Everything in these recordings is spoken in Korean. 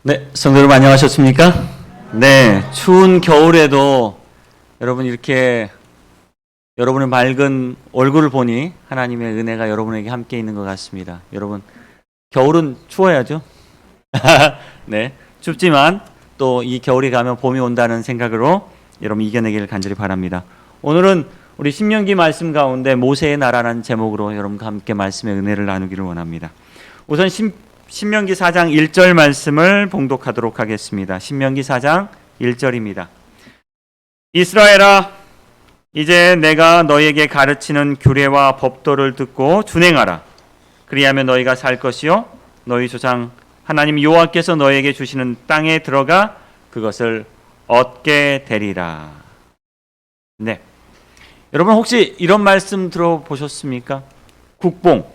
네, 성도 여러분 안녕하셨습니까? 네, 추운 겨울에도 여러분 이렇게 여러분의 맑은 얼굴을 보니 하나님의 은혜가 여러분에게 함께 있는 것 같습니다. 여러분, 겨울은 추워야죠. 네, 춥지만 또 이 겨울이 가면 봄이 온다는 생각으로 여러분 이겨내기를 간절히 바랍니다. 오늘은 우리 신명기 말씀 가운데 모세의 나라라는 제목으로 여러분과 함께 말씀의 은혜를 나누기를 원합니다. 우선 신명기 4장 1절 말씀을 봉독하도록 하겠습니다. 신명기 4장 1절입니다. 이스라엘아, 이제 내가 너에게 가르치는 규례와 법도를 듣고 준행하라. 그리하면 너희가 살 것이요 너희 조상 하나님 여호와께서 너에게 주시는 땅에 들어가 그것을 얻게 되리라. 네, 여러분 혹시 이런 말씀 들어보셨습니까? 국뽕.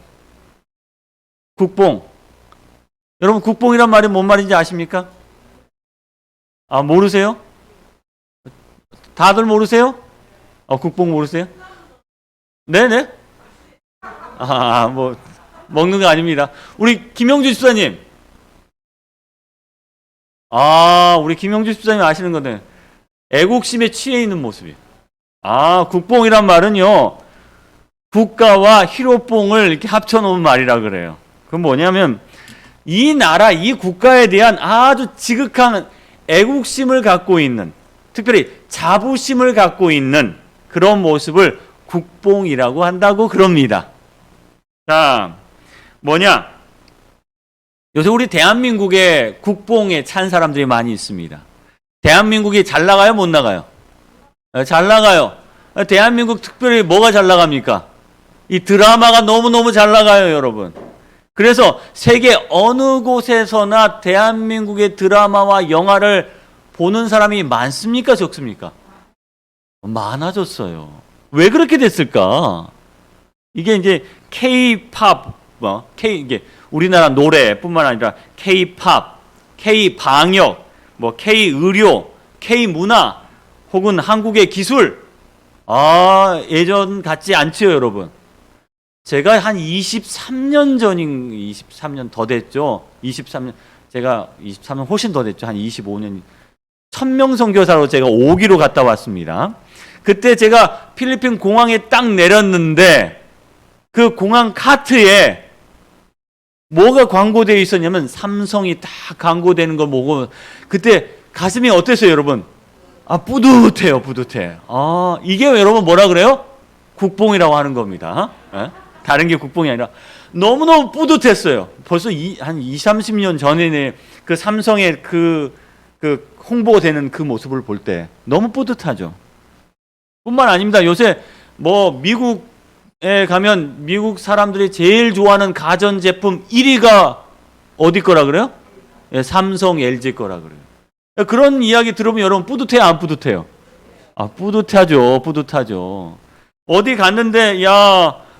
여러분 국뽕이란 말이 뭔 말인지 아십니까? 아, 모르세요? 다들 모르세요? 국뽕 모르세요? 네네. 뭐 먹는 거 아닙니다. 우리 김영주 집사님. 우리 김영주 집사님 아시는 건데 애국심에 취해 있는 모습이에요. 국뽕이란 말은요, 국가와 희로뽕을 이렇게 합쳐놓은 말이라 그래요. 그건 뭐냐면 이 나라, 이 국가에 대한 아주 지극한 애국심을 갖고 있는, 특별히 자부심을 갖고 있는 그런 모습을 국뽕이라고 한다고 그럽니다. 자, 뭐냐? 요새 우리 대한민국에 국뽕에 찬 사람들이 많이 있습니다. 대한민국이 잘 나가요? 못 나가요? 잘 나가요. 대한민국 특별히 뭐가 잘 나갑니까? 이 드라마가 너무너무 잘 나가요, 여러분. 그래서 세계 어느 곳에서나 대한민국의 드라마와 영화를 보는 사람이 많습니까? 적습니까? 많아졌어요. 왜 그렇게 됐을까? 이게 이제 K-팝, 이게 우리나라 노래뿐만 아니라 K-팝, K-방역, K-의료, K-문화, 혹은 한국의 기술. 예전 같지 않죠, 여러분? 제가 한 23년 더 됐죠. 23년, 제가 23년 훨씬 더 됐죠. 한 25년. 천명 선교사로 제가 5기로 갔다 왔습니다. 그때 제가 필리핀 공항에 딱 내렸는데 그 공항 카트에 뭐가 광고되어 있었냐면 삼성이 딱 광고되는 거 보고 그때 가슴이 어땠어요, 여러분? 뿌듯해요, 뿌듯해. 이게 여러분 뭐라 그래요? 국뽕이라고 하는 겁니다. 다른 게 국뽕이 아니라 너무너무 뿌듯했어요. 벌써 한 20, 30년 전에 그 삼성의 그 홍보되는 그 모습을 볼 때 너무 뿌듯하죠. 뿐만 아닙니다. 요새 미국에 가면 미국 사람들이 제일 좋아하는 가전제품 1위가 어디 거라 그래요? 삼성, LG 거라 그래요. 그런 이야기 들으면 여러분 뿌듯해요, 안 뿌듯해요? 뿌듯하죠. 어디 갔는데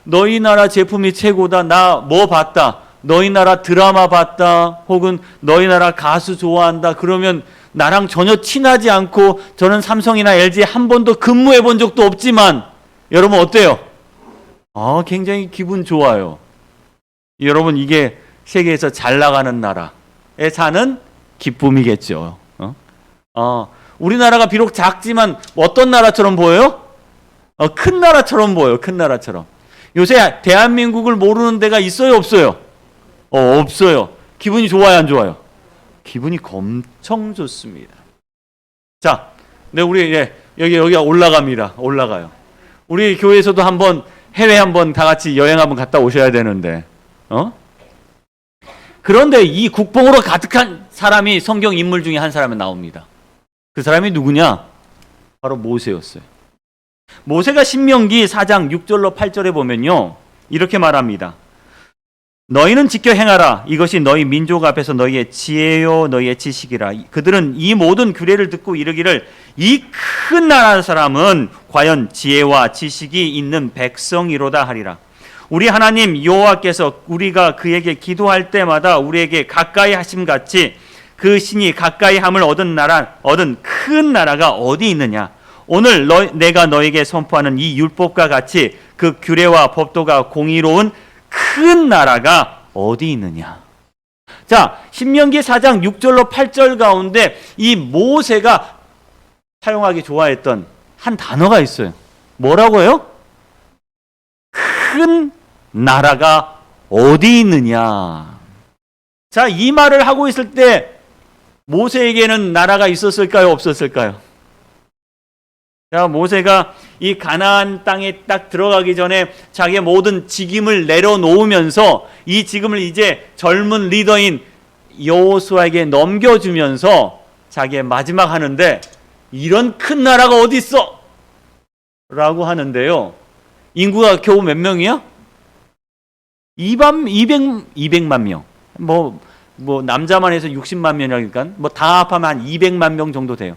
너희 나라 제품이 최고다. 나 뭐 봤다. 너희 나라 드라마 봤다. 혹은 너희 나라 가수 좋아한다. 그러면 나랑 전혀 친하지 않고 저는 삼성이나 LG에 한 번도 근무해 본 적도 없지만 여러분 어때요? 굉장히 기분 좋아요. 여러분 이게 세계에서 잘 나가는 나라에 사는 기쁨이겠죠. 우리나라가 비록 작지만 어떤 나라처럼 보여요? 큰 나라처럼 보여요. 큰 나라처럼. 요새 대한민국을 모르는 데가 있어요, 없어요? 없어요. 기분이 좋아요, 안 좋아요? 기분이 엄청 좋습니다. 자, 우리 여기 올라가요. 우리 교회에서도 해외 한번 다 같이 여행 한번 갔다 오셔야 되는데, 그런데 이 국뽕으로 가득한 사람이 성경 인물 중에 한 사람이 나옵니다. 그 사람이 누구냐? 바로 모세였어요. 모세가 신명기 4장 6절로 8절에 보면요, 이렇게 말합니다. 너희는 지켜 행하라. 이것이 너희 민족 앞에서 너희의 지혜요 너희의 지식이라. 그들은 이 모든 규례를 듣고 이르기를 이 큰 나라 사람은 과연 지혜와 지식이 있는 백성이로다 하리라. 우리 하나님 여호와께서 우리가 그에게 기도할 때마다 우리에게 가까이 하심 같이 그 신이 가까이 함을 얻은 큰 나라가 어디 있느냐? 오늘 내가 너에게 선포하는 이 율법과 같이 그 규례와 법도가 공의로운 큰 나라가 어디 있느냐? 자, 신명기 4장 6절로 8절 가운데 이 모세가 사용하기 좋아했던 한 단어가 있어요. 뭐라고요? 큰 나라가 어디 있느냐. 자, 이 말을 하고 있을 때 모세에게는 나라가 있었을까요? 없었을까요? 자, 모세가 이 가나안 땅에 딱 들어가기 전에 자기의 모든 직임을 내려놓으면서 이 직임을 이제 젊은 리더인 여호수아에게 넘겨주면서 자기의 마지막 하는데, 이런 큰 나라가 어디 있어? 라고 하는데요. 인구가 겨우 몇 명이야? 200만 명. 뭐 남자만 해서 60만 명이니까 뭐 다 합하면 한 200만 명 정도 돼요.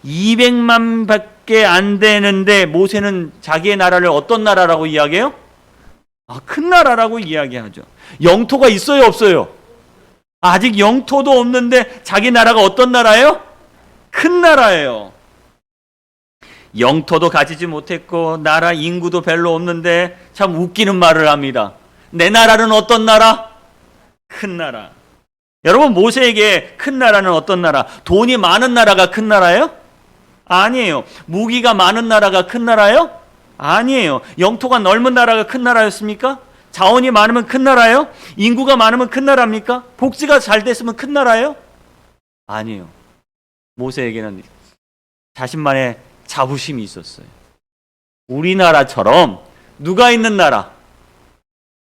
200만 밖에 안 되는데 모세는 자기의 나라를 어떤 나라라고 이야기해요? 큰 나라라고 이야기하죠. 영토가 있어요, 없어요? 아직 영토도 없는데 자기 나라가 어떤 나라예요? 큰 나라예요. 영토도 가지지 못했고 나라 인구도 별로 없는데 참 웃기는 말을 합니다. 내 나라는 어떤 나라? 큰 나라. 여러분, 모세에게 큰 나라는 어떤 나라? 돈이 많은 나라가 큰 나라예요? 아니에요. 무기가 많은 나라가 큰 나라예요? 아니에요. 영토가 넓은 나라가 큰 나라였습니까? 자원이 많으면 큰 나라예요? 인구가 많으면 큰 나라입니까? 복지가 잘 됐으면 큰 나라예요? 아니에요. 모세에게는 자신만의 자부심이 있었어요. 우리나라처럼 누가 있는 나라?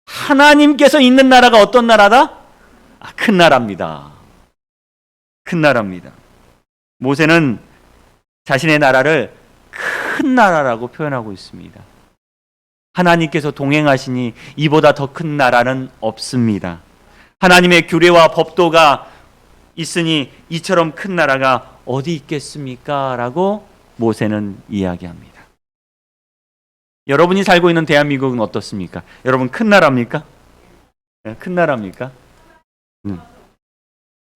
하나님께서 있는 나라가 어떤 나라다? 큰 나라입니다. 큰 나라입니다. 모세는 자신의 나라를 큰 나라라고 표현하고 있습니다. 하나님께서 동행하시니 이보다 더 큰 나라는 없습니다. 하나님의 규례와 법도가 있으니 이처럼 큰 나라가 어디 있겠습니까? 라고 모세는 이야기합니다. 여러분이 살고 있는 대한민국은 어떻습니까? 여러분, 큰 나라입니까? 큰 나라입니까?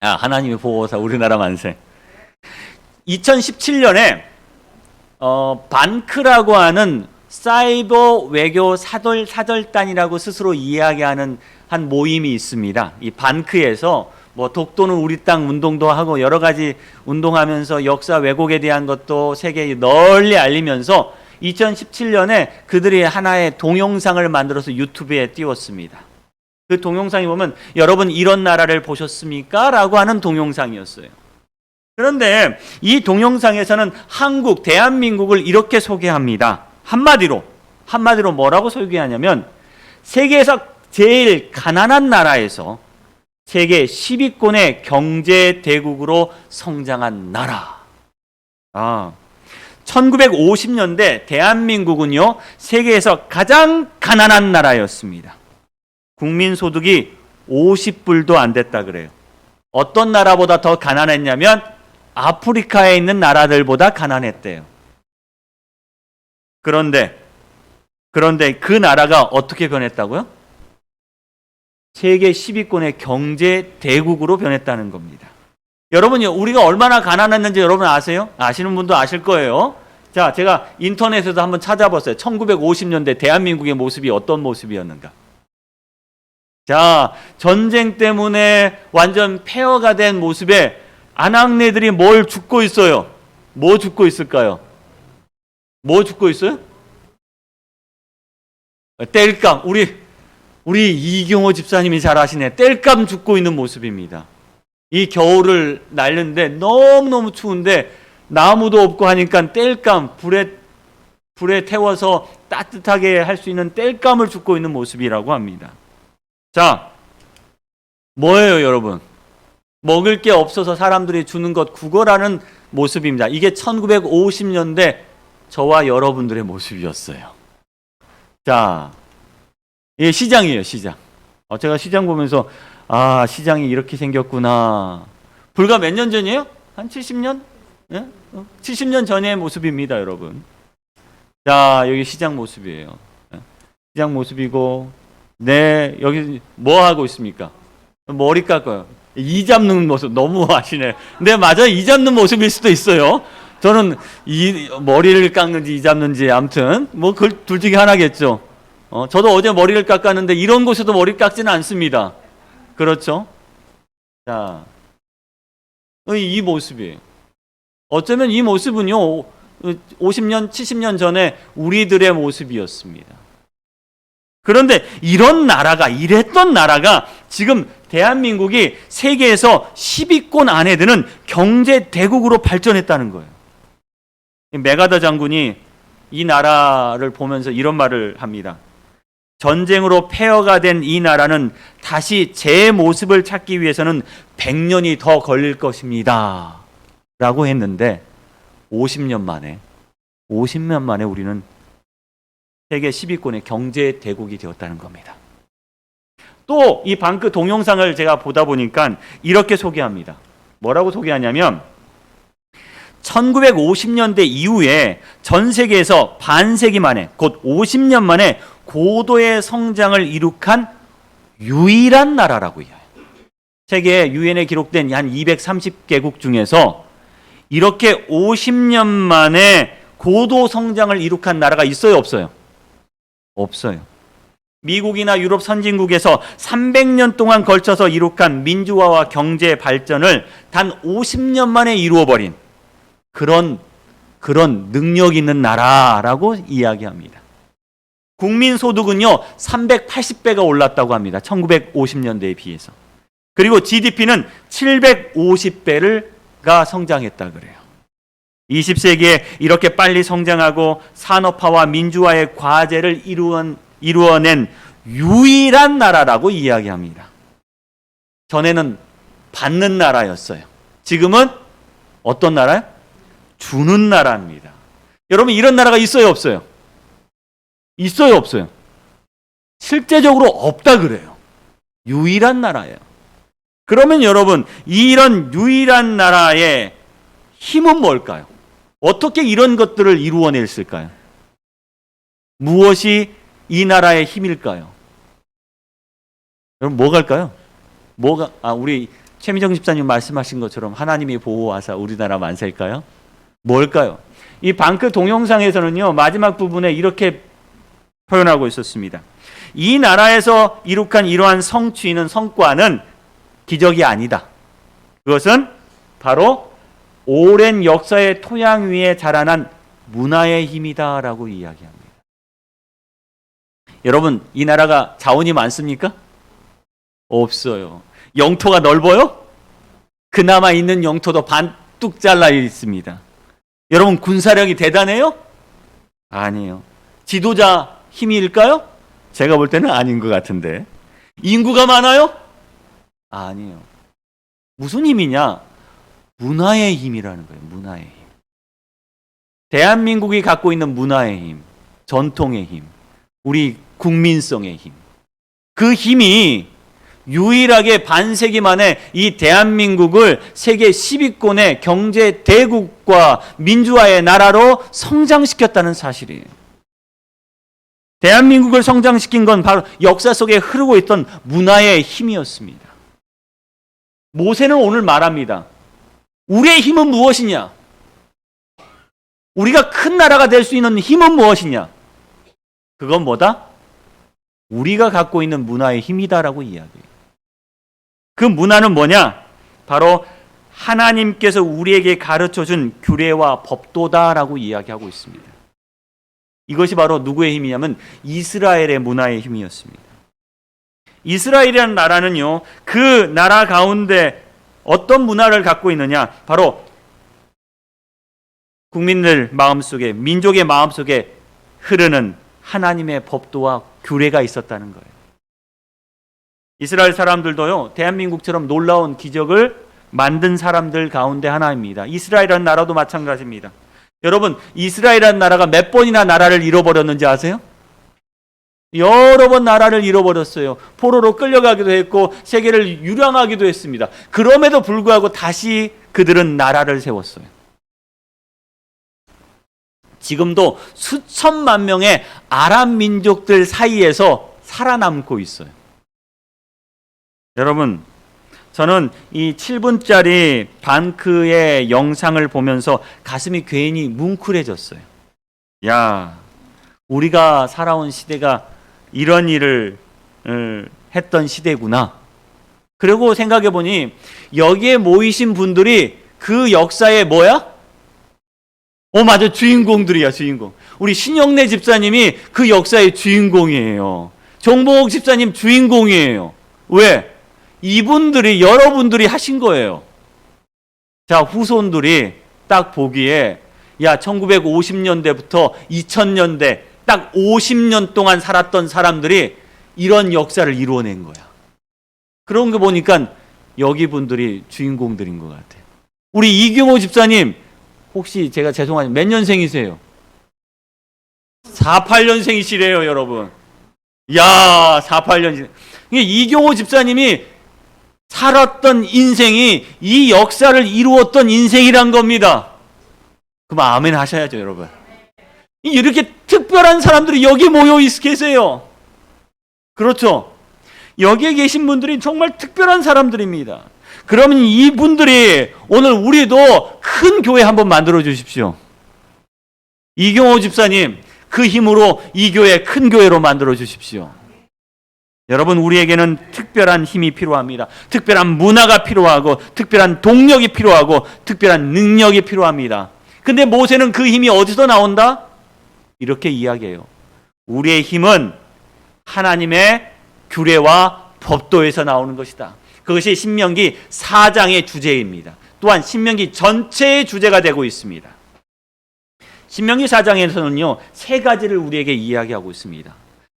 하나님의 보호사 우리나라 만세. 2017년에 반크라고 하는 사이버 외교 사절단이라고 스스로 이야기하는 한 모임이 있습니다. 이 반크에서 뭐 독도는 우리 땅 운동도 하고 여러 가지 운동하면서 역사 왜곡에 대한 것도 세계에 널리 알리면서 2017년에 그들이 하나의 동영상을 만들어서 유튜브에 띄웠습니다. 그 동영상이 보면 여러분 이런 나라를 보셨습니까? 라고 하는 동영상이었어요. 그런데 이 동영상에서는 한국, 대한민국을 이렇게 소개합니다. 한마디로 뭐라고 소개하냐면 세계에서 제일 가난한 나라에서 세계 10위권의 경제 대국으로 성장한 나라. 1950년대 대한민국은요, 세계에서 가장 가난한 나라였습니다. 국민소득이 50불도 안 됐다 그래요. 어떤 나라보다 더 가난했냐면 아프리카에 있는 나라들보다 가난했대요. 그런데 그 나라가 어떻게 변했다고요? 세계 10위권의 경제 대국으로 변했다는 겁니다. 여러분요, 우리가 얼마나 가난했는지 여러분 아세요? 아시는 분도 아실 거예요. 자, 제가 인터넷에서 한번 찾아봤어요. 1950년대 대한민국의 모습이 어떤 모습이었는가. 자, 전쟁 때문에 완전 폐허가 된 모습에 아낙네들이 뭘 죽고 있어요? 뭐 죽고 있을까요? 뭐 죽고 있어요? 땔감. 우리 이경호 집사님이 잘 아시네. 땔감 죽고 있는 모습입니다. 이 겨울을 날는데 너무너무 추운데 나무도 없고 하니까 땔감, 불에 태워서 따뜻하게 할 수 있는 땔감을 죽고 있는 모습이라고 합니다. 자, 뭐예요, 여러분? 먹을 게 없어서 사람들이 주는 것 구걸하는 모습입니다. 이게 1950년대 저와 여러분들의 모습이었어요. 자, 예, 시장이에요, 시장. 제가 시장 보면서 시장이 이렇게 생겼구나. 불과 몇 년 전이에요? 한 70년? 예? 70년 전의 모습입니다, 여러분. 자, 여기 시장 모습이에요. 시장 모습이고, 네, 여기 뭐 하고 있습니까? 머리 깎아요. 이 잡는 모습 너무 아시네. 근데 맞아, 이 잡는 모습일 수도 있어요. 저는 이 머리를 깎는지 이 잡는지 아무튼 뭐 그 둘 중에 하나겠죠. 저도 어제 머리를 깎았는데 이런 곳에도 머리 깎지는 않습니다. 그렇죠? 자, 이 모습이에요. 어쩌면 이 모습은요, 50년, 70년 전에 우리들의 모습이었습니다. 그런데 이런 나라가, 이랬던 나라가 지금 대한민국이 세계에서 10위권 안에 드는 경제 대국으로 발전했다는 거예요. 메가더 장군이 이 나라를 보면서 이런 말을 합니다. 전쟁으로 폐허가 된 이 나라는 다시 제 모습을 찾기 위해서는 100년이 더 걸릴 것입니다. 라고 했는데 50년 만에 우리는 세계 10위권의 경제 대국이 되었다는 겁니다. 또 이 방크 동영상을 제가 보다 보니까 이렇게 소개합니다. 뭐라고 소개하냐면 1950년대 이후에 전 세계에서 반세기 만에 곧 50년 만에 고도의 성장을 이룩한 유일한 나라라고 해요. 세계 유엔에 기록된 한 230개국 중에서 이렇게 50년 만에 고도 성장을 이룩한 나라가 있어요, 없어요? 없어요. 미국이나 유럽 선진국에서 300년 동안 걸쳐서 이룩한 민주화와 경제 발전을 단 50년 만에 이루어버린 그런 능력 있는 나라라고 이야기합니다. 국민 소득은요 380배가 올랐다고 합니다. 1950년대에 비해서. 그리고 GDP는 750배가 성장했다 그래요. 20세기에 이렇게 빨리 성장하고 산업화와 민주화의 과제를 이루어낸 유일한 나라라고 이야기합니다. 전에는 받는 나라였어요. 지금은 어떤 나라요? 주는 나라입니다. 여러분 이런 나라가 있어요, 없어요? 있어요, 없어요? 실제적으로 없다 그래요. 유일한 나라예요. 그러면 여러분 이런 유일한 나라의 힘은 뭘까요? 어떻게 이런 것들을 이루어냈을까요? 무엇이 이 나라의 힘일까요? 여러분 뭐갈까요? 우리 최미정 집사님 말씀하신 것처럼 하나님이 보호하사 우리나라 만세일까요? 뭘까요? 이 방크 동영상에서는요 마지막 부분에 이렇게 표현하고 있었습니다. 이 나라에서 이룩한 이러한 성과는 기적이 아니다. 그것은 바로 오랜 역사의 토양 위에 자라난 문화의 힘이다라고 이야기합니다. 여러분 이 나라가 자원이 많습니까? 없어요. 영토가 넓어요? 그나마 있는 영토도 반뚝 잘라 있습니다. 여러분 군사력이 대단해요? 아니에요. 지도자 힘일까요? 제가 볼 때는 아닌 것 같은데. 인구가 많아요? 아니에요. 무슨 힘이냐? 문화의 힘이라는 거예요. 문화의 힘. 대한민국이 갖고 있는 문화의 힘, 전통의 힘, 우리 국민성의 힘. 그 힘이 유일하게 반세기 만에 이 대한민국을 세계 10위권의 경제 대국과 민주화의 나라로 성장시켰다는 사실이에요. 대한민국을 성장시킨 건 바로 역사 속에 흐르고 있던 문화의 힘이었습니다. 모세는 오늘 말합니다. 우리의 힘은 무엇이냐? 우리가 큰 나라가 될 수 있는 힘은 무엇이냐? 그건 뭐다? 우리가 갖고 있는 문화의 힘이다라고 이야기해요. 그 문화는 뭐냐? 바로 하나님께서 우리에게 가르쳐준 규례와 법도다라고 이야기하고 있습니다. 이것이 바로 누구의 힘이냐면 이스라엘의 문화의 힘이었습니다. 이스라엘이라는 나라는요, 그 나라 가운데 어떤 문화를 갖고 있느냐? 바로 국민들 마음속에, 민족의 마음속에 흐르는 하나님의 법도와 규례가 있었다는 거예요. 이스라엘 사람들도요, 대한민국처럼 놀라운 기적을 만든 사람들 가운데 하나입니다. 이스라엘이라는 나라도 마찬가지입니다. 여러분, 이스라엘이라는 나라가 몇 번이나 나라를 잃어버렸는지 아세요? 여러 번 나라를 잃어버렸어요. 포로로 끌려가기도 했고 세계를 유랑하기도 했습니다. 그럼에도 불구하고 다시 그들은 나라를 세웠어요. 지금도 수천만 명의 아랍 민족들 사이에서 살아남고 있어요. 여러분, 저는 이 7분짜리 방크의 영상을 보면서 가슴이 괜히 뭉클해졌어요. 야, 우리가 살아온 시대가 이런 일을 했던 시대구나. 그리고 생각해 보니 여기에 모이신 분들이 그 역사의 뭐야? 맞아. 주인공들이야, 주인공. 우리 신영래 집사님이 그 역사의 주인공이에요. 정봉옥 집사님 주인공이에요. 왜? 이분들이, 여러분들이 하신 거예요. 자, 후손들이 딱 보기에, 야, 1950년대부터 2000년대 딱 50년 동안 살았던 사람들이 이런 역사를 이루어낸 거야. 그런 거 보니까 여기 분들이 주인공들인 것 같아요. 우리 이경호 집사님, 혹시 제가 죄송하지만 몇 년생이세요? 48년생이시래요, 여러분. 야, 48년생. 이경호 집사님이 살았던 인생이 이 역사를 이루었던 인생이란 겁니다. 그럼 아멘 하셔야죠, 여러분. 이렇게 특별한 사람들이 여기 모여 계세요. 그렇죠? 여기에 계신 분들이 정말 특별한 사람들입니다. 그러면 이분들이 오늘 우리도 큰 교회 한번 만들어 주십시오. 이경호 집사님, 그 힘으로 이 교회 큰 교회로 만들어 주십시오. 여러분, 우리에게는 특별한 힘이 필요합니다. 특별한 문화가 필요하고, 특별한 동력이 필요하고, 특별한 능력이 필요합니다. 근데 모세는 그 힘이 어디서 나온다? 이렇게 이야기해요. 우리의 힘은 하나님의 규례와 법도에서 나오는 것이다. 그것이 신명기 4장의 주제입니다. 또한 신명기 전체의 주제가 되고 있습니다. 신명기 4장에서는요, 세 가지를 우리에게 이야기하고 있습니다.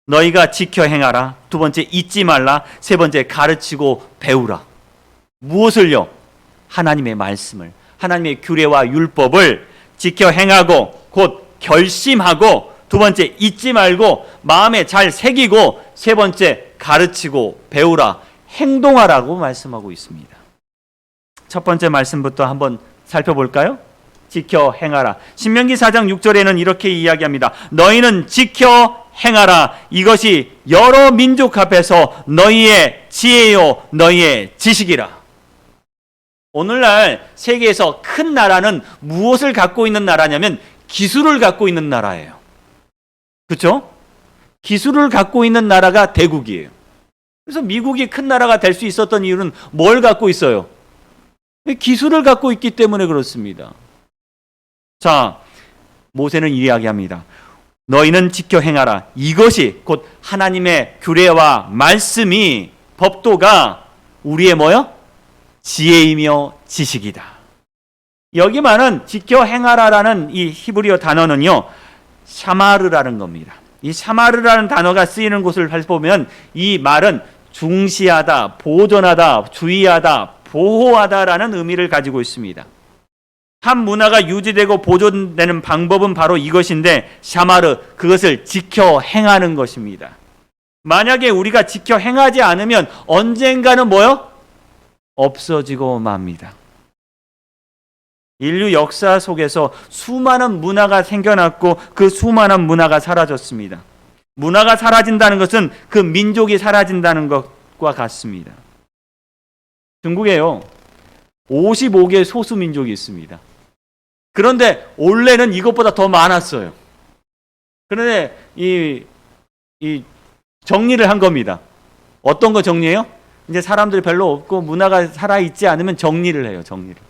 너희가 지켜 행하라. 두 번째, 잊지 말라. 세 번째, 가르치고 배우라. 무엇을요? 하나님의 말씀을, 하나님의 규례와 율법을 지켜 행하고 곧 결심하고, 두 번째, 잊지 말고 마음에 잘 새기고, 세 번째, 가르치고 배우라. 행동하라고 말씀하고 있습니다. 첫 번째 말씀부터 한번 살펴볼까요? 지켜 행하라. 신명기 4장 6절에는 이렇게 이야기합니다. 너희는 지켜 행하라. 이것이 여러 민족 앞에서 너희의 지혜요 너희의 지식이라. 오늘날 세계에서 큰 나라는 무엇을 갖고 있는 나라냐면 기술을 갖고 있는 나라예요. 그렇죠? 기술을 갖고 있는 나라가 대국이에요. 그래서 미국이 큰 나라가 될 수 있었던 이유는 뭘 갖고 있어요? 기술을 갖고 있기 때문에 그렇습니다. 자, 모세는 이야기합니다. 너희는 지켜 행하라. 이것이 곧 하나님의 규례와 말씀이, 법도가 우리의 뭐요? 지혜이며 지식이다. 여기만은 지켜 행하라라는 이 히브리어 단어는요, 샤마르라는 겁니다. 이 샤마르라는 단어가 쓰이는 곳을 살펴보면 이 말은 중시하다, 보존하다, 주의하다, 보호하다라는 의미를 가지고 있습니다. 한 문화가 유지되고 보존되는 방법은 바로 이것인데, 샤마르, 그것을 지켜 행하는 것입니다. 만약에 우리가 지켜 행하지 않으면 언젠가는 뭐요? 없어지고 맙니다. 인류 역사 속에서 수많은 문화가 생겨났고 그 수많은 문화가 사라졌습니다. 문화가 사라진다는 것은 그 민족이 사라진다는 것과 같습니다. 중국에요, 55개 소수민족이 있습니다. 그런데 원래는 이것보다 더 많았어요. 그런데 이 정리를 한 겁니다. 어떤 거 정리해요? 이제 사람들이 별로 없고 문화가 살아있지 않으면 정리를 해요, 정리를.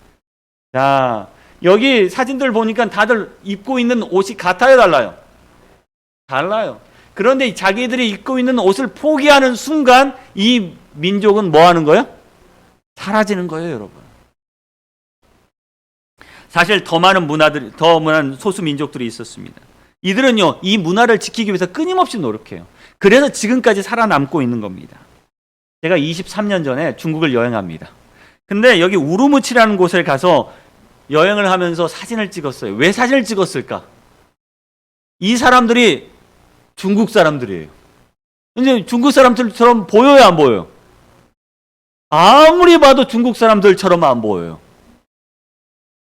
자, 여기 사진들 보니까 다들 입고 있는 옷이 같아요, 달라요? 달라요. 그런데 자기들이 입고 있는 옷을 포기하는 순간 이 민족은 뭐 하는 거예요? 사라지는 거예요, 여러분. 사실 더 많은 소수민족들이 있었습니다. 이들은요, 이 문화를 지키기 위해서 끊임없이 노력해요. 그래서 지금까지 살아남고 있는 겁니다. 제가 23년 전에 중국을 여행합니다. 근데 여기 우루무치라는 곳에 가서 여행을 하면서 사진을 찍었어요. 왜 사진을 찍었을까? 이 사람들이 중국 사람들이에요. 근데 중국 사람들처럼 보여요, 안 보여요? 아무리 봐도 중국 사람들처럼 안 보여요.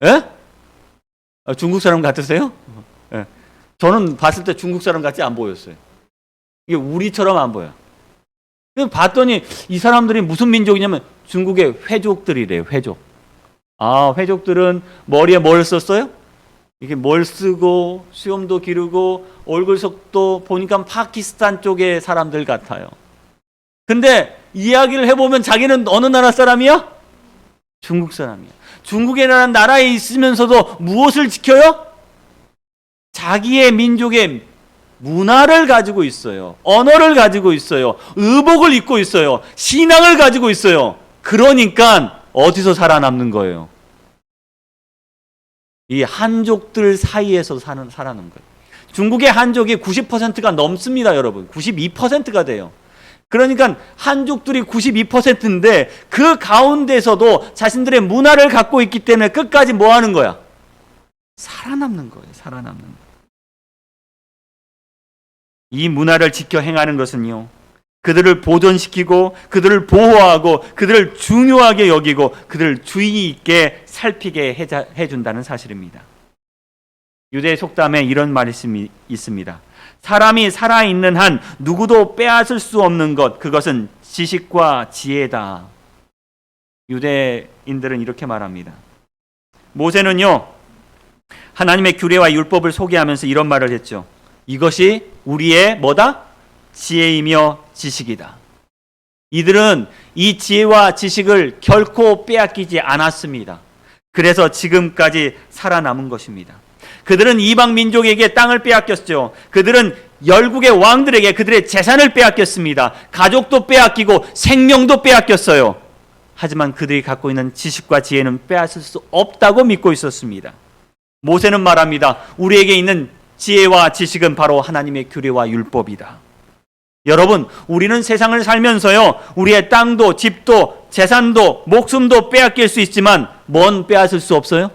예? 중국 사람 같으세요? 예. 저는 봤을 때 중국 사람 같지 안 보였어요. 이게 우리처럼 안 보여요. 봤더니 이 사람들이 무슨 민족이냐면 중국의 회족들이래요, 회족. 아, 회족들은 머리에 뭘 썼어요? 이렇게 뭘 쓰고 수염도 기르고 얼굴 색도 보니까 파키스탄 쪽의 사람들 같아요. 근데 이야기를 해보면 자기는 어느 나라 사람이야? 중국 사람이야. 중국이라는 나라에 있으면서도 무엇을 지켜요? 자기의 민족의 문화를 가지고 있어요. 언어를 가지고 있어요. 의복을 입고 있어요. 신앙을 가지고 있어요. 그러니까 어디서 살아남는 거예요? 이 한족들 사이에서 살아남는 거예요. 중국의 한족이 90%가 넘습니다, 여러분. 92%가 돼요. 그러니까 한족들이 92%인데 그 가운데서도 자신들의 문화를 갖고 있기 때문에 끝까지 뭐 하는 거야? 살아남는 거예요. 살아남는 거예요. 이 문화를 지켜 행하는 것은요, 그들을 보존시키고 그들을 보호하고 그들을 중요하게 여기고 그들을 주의 있게 살피게 해준다는 사실입니다. 유대 속담에 이런 말이 있습니다. 사람이 살아있는 한 누구도 빼앗을 수 없는 것, 그것은 지식과 지혜다. 유대인들은 이렇게 말합니다. 모세는요, 하나님의 규례와 율법을 소개하면서 이런 말을 했죠. 이것이 우리의 뭐다? 지혜이며 지식이다. 이들은 이 지혜와 지식을 결코 빼앗기지 않았습니다. 그래서 지금까지 살아남은 것입니다. 그들은 이방 민족에게 땅을 빼앗겼죠. 그들은 열국의 왕들에게 그들의 재산을 빼앗겼습니다. 가족도 빼앗기고 생명도 빼앗겼어요. 하지만 그들이 갖고 있는 지식과 지혜는 빼앗을 수 없다고 믿고 있었습니다. 모세는 말합니다. 우리에게 있는 지혜와 지식은 바로 하나님의 규례와 율법이다. 여러분, 우리는 세상을 살면서요, 우리의 땅도 집도 재산도 목숨도 빼앗길 수 있지만 뭔 빼앗을 수 없어요?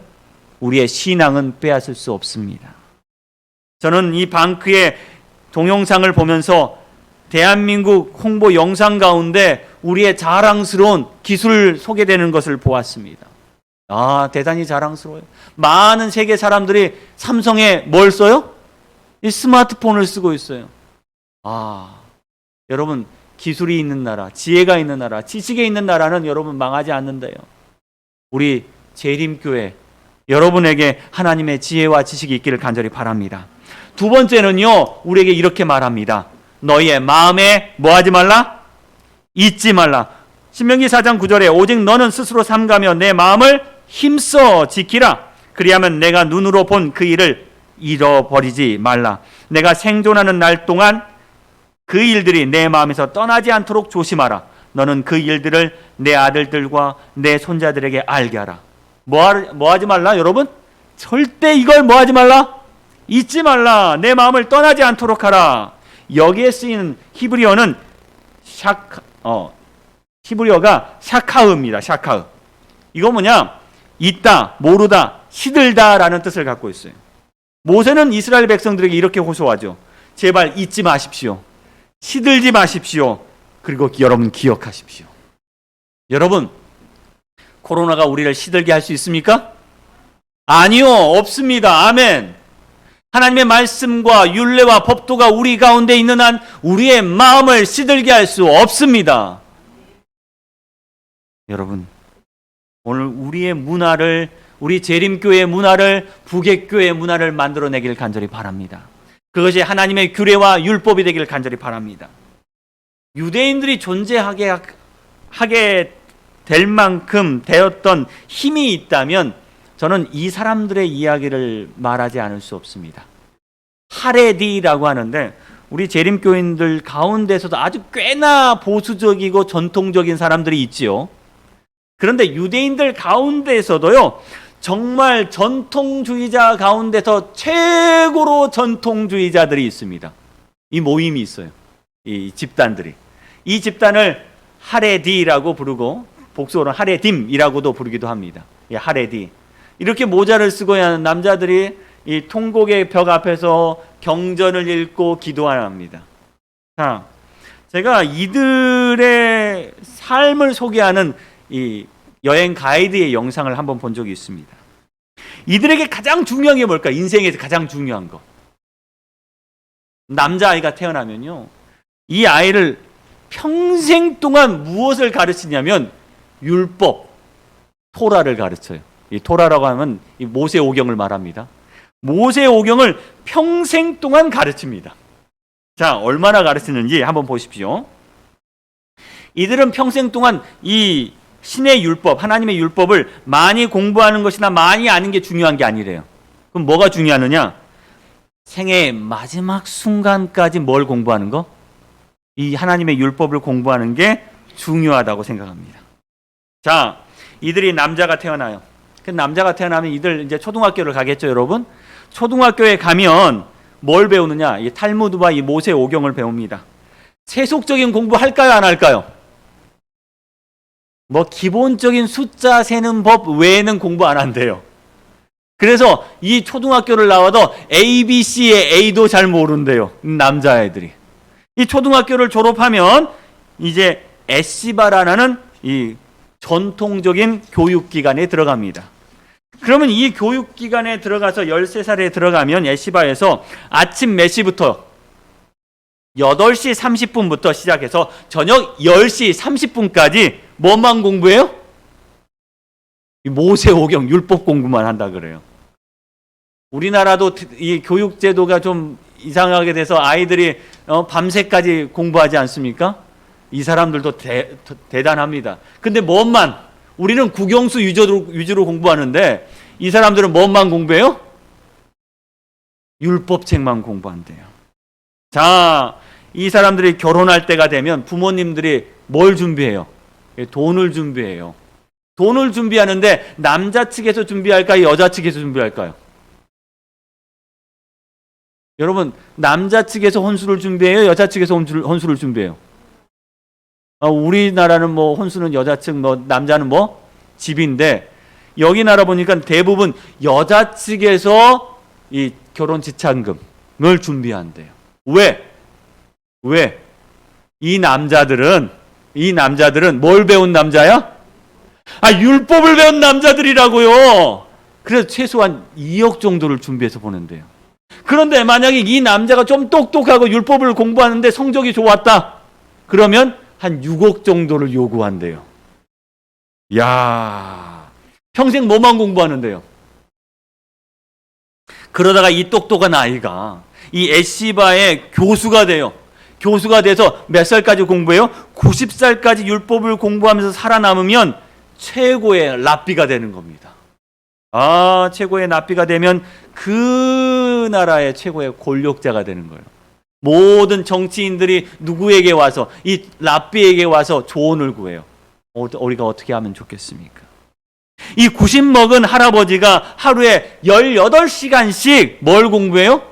우리의 신앙은 빼앗을 수 없습니다. 저는 이 방크의 동영상을 보면서 대한민국 홍보 영상 가운데 우리의 자랑스러운 기술 소개되는 것을 보았습니다. 아, 대단히 자랑스러워요. 많은 세계 사람들이 삼성에 뭘 써요? 이 스마트폰을 쓰고 있어요. 아, 여러분, 기술이 있는 나라, 지혜가 있는 나라, 지식이 있는 나라는 여러분 망하지 않는다요. 우리 재림교회 여러분에게 하나님의 지혜와 지식이 있기를 간절히 바랍니다. 두 번째는요, 우리에게 이렇게 말합니다. 너희의 마음에 뭐 하지 말라? 잊지 말라. 신명기 4장 9절에 오직 너는 스스로 삼가며 내 마음을 힘써 지키라. 그리하면 내가 눈으로 본 그 일을 잃어버리지 말라. 내가 생존하는 날 동안 그 일들이 내 마음에서 떠나지 않도록 조심하라. 너는 그 일들을 내 아들들과 내 손자들에게 알게 하라. 뭐 하지 말라, 여러분? 절대 이걸 뭐 하지 말라? 잊지 말라. 내 마음을 떠나지 않도록 하라. 여기에 쓰이는 히브리어는 히브리어가 샤카흐입니다. 샤카흐. 이거 뭐냐? 잊다, 모르다, 시들다라는 뜻을 갖고 있어요. 모세는 이스라엘 백성들에게 이렇게 호소하죠. 제발 잊지 마십시오. 시들지 마십시오. 그리고 여러분 기억하십시오. 여러분, 코로나가 우리를 시들게 할 수 있습니까? 아니요, 없습니다. 아멘. 하나님의 말씀과 율례와 법도가 우리 가운데 있는 한 우리의 마음을 시들게 할 수 없습니다. 여러분, 오늘 우리의 문화를, 우리 재림교회의 문화를, 부객교회의 문화를 만들어내길 간절히 바랍니다. 그것이 하나님의 규례와 율법이 되길 간절히 바랍니다. 유대인들이 존재하게 될 만큼 되었던 힘이 있다면 저는 이 사람들의 이야기를 말하지 않을 수 없습니다. 하레디라고 하는데 우리 재림교인들 가운데서도 아주 꽤나 보수적이고 전통적인 사람들이 있지요. 그런데 유대인들 가운데서도요, 정말 전통주의자 가운데서 최고로 전통주의자들이 있습니다. 이 모임이 있어요. 이 집단들이. 이 집단을 하레디라고 부르고 복수어로 하레딤이라고도 부르기도 합니다. 이 하레디. 이렇게 모자를 쓰고 하는 남자들이 이 통곡의 벽 앞에서 경전을 읽고 기도합니다. 자, 제가 이들의 삶을 소개하는 이 여행 가이드의 영상을 한번 본 적이 있습니다. 이들에게 가장 중요한 게 뭘까? 인생에서 가장 중요한 거. 남자아이가 태어나면요, 이 아이를 평생 동안 무엇을 가르치냐면 율법, 토라를 가르쳐요. 이 토라라고 하면 이 모세오경을 말합니다. 모세오경을 평생 동안 가르칩니다. 자, 얼마나 가르치는지 한번 보십시오. 이들은 평생 동안 이 신의 율법, 하나님의 율법을 많이 공부하는 것이나 많이 아는 게 중요한 게 아니래요. 그럼 뭐가 중요하느냐? 생애의 마지막 순간까지 뭘 공부하는 거? 이 하나님의 율법을 공부하는 게 중요하다고 생각합니다. 자, 이들이 남자가 태어나요. 그 남자가 태어나면 이들 이제 초등학교를 가겠죠, 여러분? 초등학교에 가면 뭘 배우느냐? 이 탈무드와 이 모세 오경을 배웁니다. 세속적인 공부 할까요, 안 할까요? 뭐 기본적인 숫자 세는 법 외에는 공부 안 한대요. 그래서 이 초등학교를 나와도 ABC의 A도 잘 모른대요. 남자애들이. 이 초등학교를 졸업하면 이제 에시바라는 이 전통적인 교육기관에 들어갑니다. 그러면 이 교육기관에 들어가서 13살에 들어가면 에시바에서 아침 몇 시부터 8시 30분부터 시작해서 저녁 10시 30분까지 뭐만 공부해요? 모세오경 율법 공부만 한다 그래요. 우리나라도 이 교육제도가 좀 이상하게 돼서 아이들이 밤새까지 공부하지 않습니까? 이 사람들도 대단합니다. 근데 뭐만 우리는 국영수 위주로 공부하는데 이 사람들은 뭐만 공부해요? 율법책만 공부한대요. 자, 이 사람들이 결혼할 때가 되면 부모님들이 뭘 준비해요? 돈을 준비해요. 돈을 준비하는데 남자 측에서 준비할까요? 여자 측에서 준비할까요? 여러분, 남자 측에서 혼수를 준비해요? 여자 측에서 혼수를 준비해요? 우리나라는 뭐 혼수는 여자 측, 뭐 남자는 뭐 집인데 여기 나라 보니까 대부분 여자 측에서 이 결혼 지참금을 준비한대요. 왜? 이 남자들은 뭘 배운 남자야? 율법을 배운 남자들이라고요. 그래서 최소한 2억 정도를 준비해서 보낸대요. 그런데 만약에 이 남자가 좀 똑똑하고 율법을 공부하는데 성적이 좋았다. 그러면 한 6억 정도를 요구한대요. 야, 평생 뭐만 공부하는데요. 그러다가 이 똑똑한 아이가 이 에시바의 교수가 돼요. 교수가 돼서 몇 살까지 공부해요? 90살까지 율법을 공부하면서 살아남으면 최고의 랍비가 되는 겁니다. 최고의 랍비가 되면 그 나라의 최고의 권력자가 되는 거예요. 모든 정치인들이 누구에게 와서 이 랍비에게 와서 조언을 구해요. 우리가 어떻게 하면 좋겠습니까? 이 90 먹은 할아버지가 하루에 18시간씩 뭘 공부해요?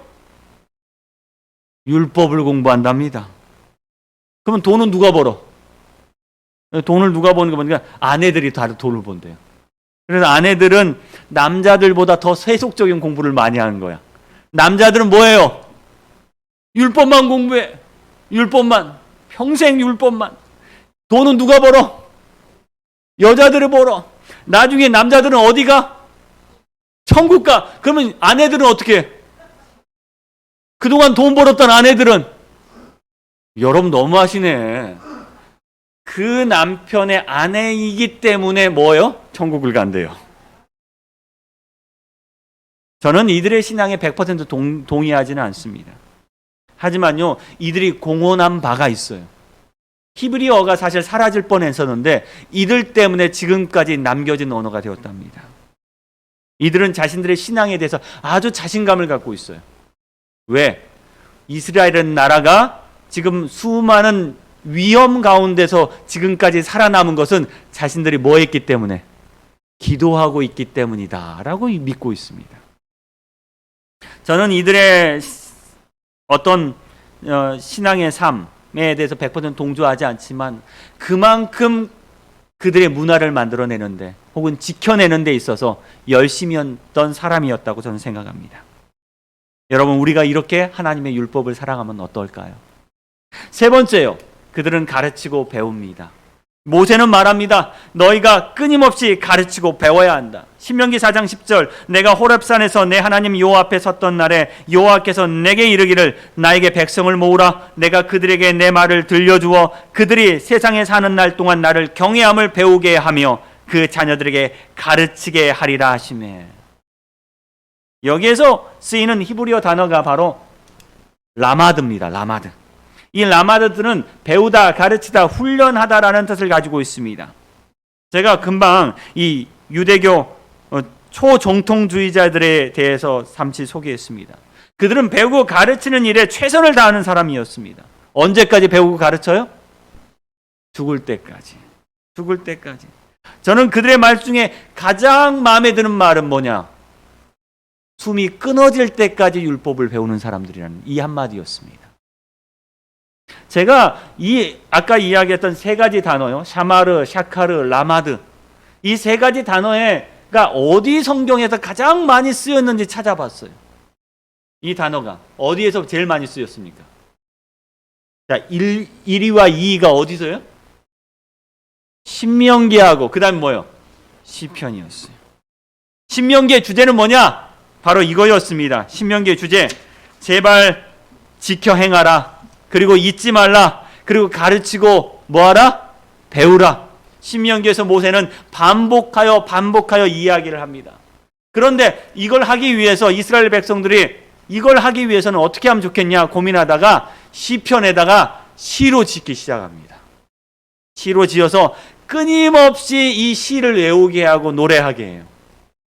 율법을 공부한답니다. 그러면 돈은 누가 벌어? 돈을 누가 버는 거 보니까 아내들이 다 돈을 번대요. 그래서 아내들은 남자들보다 더 세속적인 공부를 많이 하는 거야. 남자들은 뭐예요? 율법만 공부해. 율법만. 평생 율법만. 돈은 누가 벌어? 여자들이 벌어. 나중에 남자들은 어디가? 천국 가. 그러면 아내들은 어떻게 해? 그동안 돈 벌었던 아내들은 여러분 너무하시네. 그 남편의 아내이기 때문에 뭐예요? 천국을 간대요. 저는 이들의 신앙에 100% 동의하지는 않습니다. 하지만요, 이들이 공헌한 바가 있어요. 히브리어가 사실 사라질 뻔했었는데 이들 때문에 지금까지 남겨진 언어가 되었답니다. 이들은 자신들의 신앙에 대해서 아주 자신감을 갖고 있어요. 왜? 이스라엘은 나라가 지금 수많은 위험 가운데서 지금까지 살아남은 것은 자신들이 뭐 했기 때문에? 기도하고 있기 때문이다 라고 믿고 있습니다. 저는 이들의 어떤 신앙의 삶에 대해서 100% 동조하지 않지만 그만큼 그들의 문화를 만들어내는데 혹은 지켜내는 데 있어서 열심히 했던 사람이었다고 저는 생각합니다. 여러분, 우리가 이렇게 하나님의 율법을 살아가면 어떨까요? 세 번째요, 그들은 가르치고 배웁니다. 모세는 말합니다. 너희가 끊임없이 가르치고 배워야 한다. 신명기 4장 10절, 내가 호렙산에서 내 하나님 여호와 앞에 섰던 날에 여호와께서 내게 이르기를 나에게 백성을 모으라. 내가 그들에게 내 말을 들려주어 그들이 세상에 사는 날 동안 나를 경외함을 배우게 하며 그 자녀들에게 가르치게 하리라 하시매. 여기에서 쓰이는 히브리어 단어가 바로 라마드입니다. 라마드. 이 라마드들은 배우다, 가르치다, 훈련하다라는 뜻을 가지고 있습니다. 제가 금방 이 유대교 초정통주의자들에 대해서 잠시 소개했습니다. 그들은 배우고 가르치는 일에 최선을 다하는 사람이었습니다. 언제까지 배우고 가르쳐요? 죽을 때까지. 죽을 때까지. 저는 그들의 말 중에 가장 마음에 드는 말은 뭐냐? 숨이 끊어질 때까지 율법을 배우는 사람들이라는 이 한마디였습니다. 제가 아까 이야기했던 세 가지 단어요. 샤마르, 샤카르, 라마드. 이 세 가지 단어가 어디 성경에서 가장 많이 쓰였는지 찾아봤어요. 이 단어가 어디에서 제일 많이 쓰였습니까? 자, 1위와 2위가 어디서요? 신명기하고 그 다음 뭐요? 시편이었어요. 신명기의 주제는 뭐냐? 바로 이거였습니다. 신명기의 주제, 제발 지켜 행하라. 그리고 잊지 말라. 그리고 가르치고 뭐하라? 배우라. 신명기에서 모세는 반복하여 이야기를 합니다. 그런데 이걸 하기 위해서 이스라엘 백성들이 이걸 하기 위해서는 어떻게 하면 좋겠냐 고민하다가 시편에다가 시로 짓기 시작합니다. 시로 지어서 끊임없이 이 시를 외우게 하고 노래하게 해요.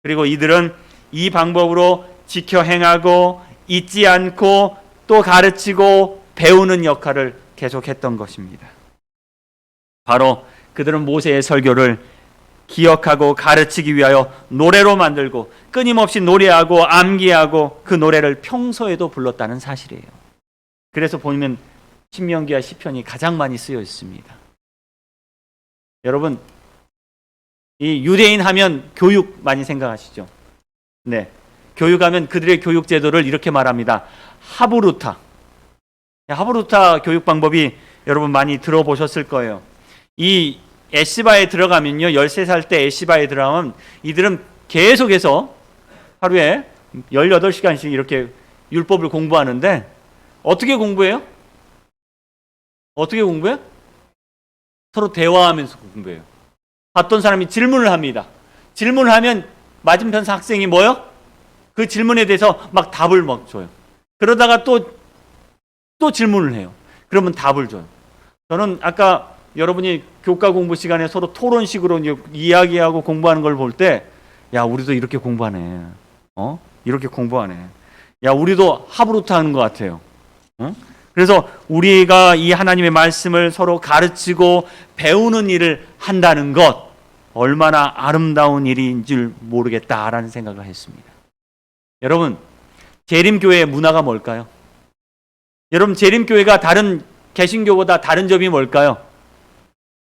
그리고 이들은 이 방법으로 지켜 행하고 잊지 않고 또 가르치고 배우는 역할을 계속했던 것입니다. 바로 그들은 모세의 설교를 기억하고 가르치기 위하여 노래로 만들고 끊임없이 노래하고 암기하고 그 노래를 평소에도 불렀다는 사실이에요. 그래서 보면 신명기와 시편이 가장 많이 쓰여 있습니다. 여러분, 이 유대인 하면 교육 많이 생각하시죠? 네, 교육하면 그들의 교육 제도를 이렇게 말합니다. 하브루타. 하브루타 교육 방법이 여러분 많이 들어보셨을 거예요. 이 에시바에 들어가면요, 13살 때 에시바에 들어가면 이들은 계속해서 하루에 18시간씩 이렇게 율법을 공부하는데 어떻게 공부해요? 어떻게 공부해요? 서로 대화하면서 공부해요. 봤던 사람이 질문을 합니다. 질문을 하면 맞은편 학생이 뭐요? 그 질문에 대해서 막 답을 막 줘요. 그러다가 또 질문을 해요. 그러면 답을 줘요. 저는 아까 여러분이 교과 공부 시간에 서로 토론식으로 이야기하고 공부하는 걸 볼 때, 야, 우리도 이렇게 공부하네. 이렇게 공부하네. 야, 우리도 하브루타 하는 것 같아요. 그래서 우리가 이 하나님의 말씀을 서로 가르치고 배우는 일을 한다는 것, 얼마나 아름다운 일인 줄 모르겠다라는 생각을 했습니다. 여러분, 재림교회의 문화가 뭘까요? 여러분, 재림교회가 다른 개신교보다 다른 점이 뭘까요?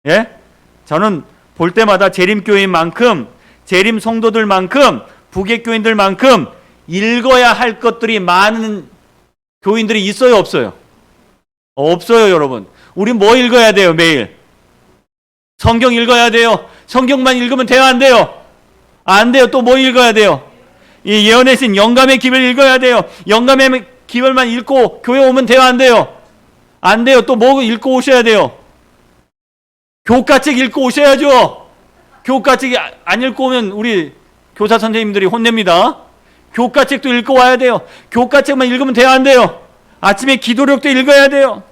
예? 저는 볼 때마다 재림교회인 만큼, 재림 성도들만큼, 부객교인들만큼 읽어야 할 것들이 많은 교인들이 있어요, 없어요? 없어요, 여러분. 우리 뭐 읽어야 돼요, 매일? 성경 읽어야 돼요. 성경만 읽으면 돼요, 안 돼요? 안 돼요. 또 뭐 읽어야 돼요? 이 예언의 신 영감의 기별 읽어야 돼요. 영감의 기별만 읽고 교회 오면 돼요, 안 돼요? 안 돼요. 또 뭐 읽고 오셔야 돼요? 교과책 읽고 오셔야죠. 교과책 안 읽고 오면 우리 교사 선생님들이 혼냅니다. 교과책도 읽고 와야 돼요. 교과책만 읽으면 돼요, 안 돼요? 아침에 기도력도 읽어야 돼요.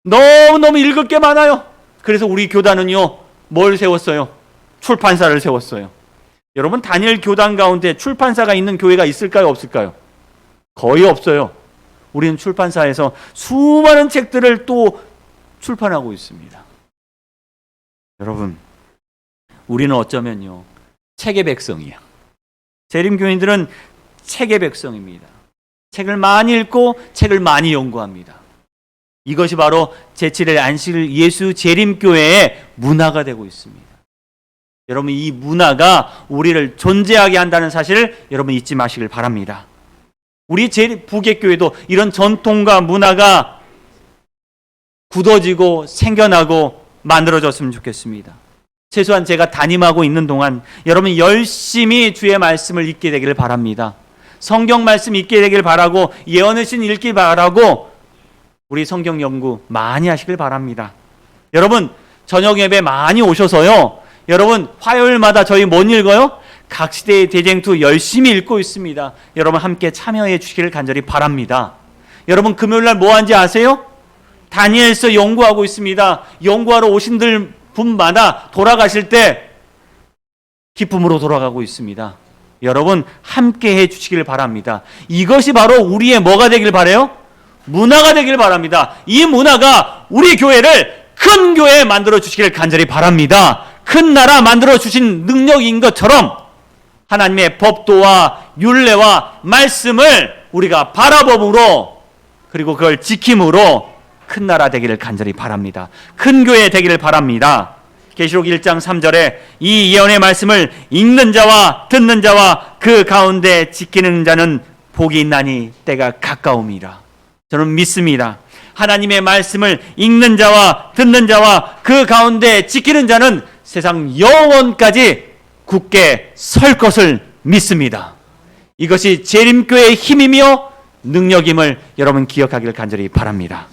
너무너무 읽을 게 많아요. 그래서 우리 교단은요, 뭘 세웠어요? 출판사를 세웠어요. 여러분, 단일 교단 가운데 출판사가 있는 교회가 있을까요, 없을까요? 거의 없어요. 우리는 출판사에서 수많은 책들을 또 출판하고 있습니다. 여러분, 우리는 어쩌면요, 책의 백성이야. 재림교인들은 책의 백성입니다. 책을 많이 읽고 책을 많이 연구합니다. 이것이 바로 제7일 안식일 예수 재림교회의 문화가 되고 있습니다. 여러분, 이 문화가 우리를 존재하게 한다는 사실을 여러분 잊지 마시길 바랍니다. 우리 부객교회도 이런 전통과 문화가 굳어지고 생겨나고 만들어졌으면 좋겠습니다. 최소한 제가 담임하고 있는 동안 여러분 열심히 주의 말씀을 읽게 되기를 바랍니다. 성경 말씀 읽게 되길 바라고 예언의 신 읽기 바라고 우리 성경 연구 많이 하시길 바랍니다. 여러분, 저녁 예배 많이 오셔서요, 여러분 화요일마다 저희 못 읽어요? 각 시대의 대쟁투 열심히 읽고 있습니다. 여러분 함께 참여해 주시기를 간절히 바랍니다. 여러분 금요일날 뭐 하는지 아세요? 다니엘서 연구하고 있습니다. 연구하러 오신 분마다 돌아가실 때 기쁨으로 돌아가고 있습니다. 여러분 함께 해 주시길 바랍니다. 이것이 바로 우리의 뭐가 되길 바라요? 문화가 되길 바랍니다. 이 문화가 우리 교회를 큰 교회 만들어 주시길 간절히 바랍니다. 큰 나라 만들어 주신 능력인 것처럼 하나님의 법도와 율례와 말씀을 우리가 바라봄으로 그리고 그걸 지킴으로 큰 나라 되기를 간절히 바랍니다. 큰 교회 되기를 바랍니다. 계시록 1장 3절에 이 예언의 말씀을 읽는 자와 듣는 자와 그 가운데 지키는 자는 복이 있나니 때가 가까움이라. 저는 믿습니다. 하나님의 말씀을 읽는 자와 듣는 자와 그 가운데 지키는 자는 세상 영원까지 굳게 설 것을 믿습니다. 이것이 재림교회의 힘이며 능력임을 여러분 기억하기를 간절히 바랍니다.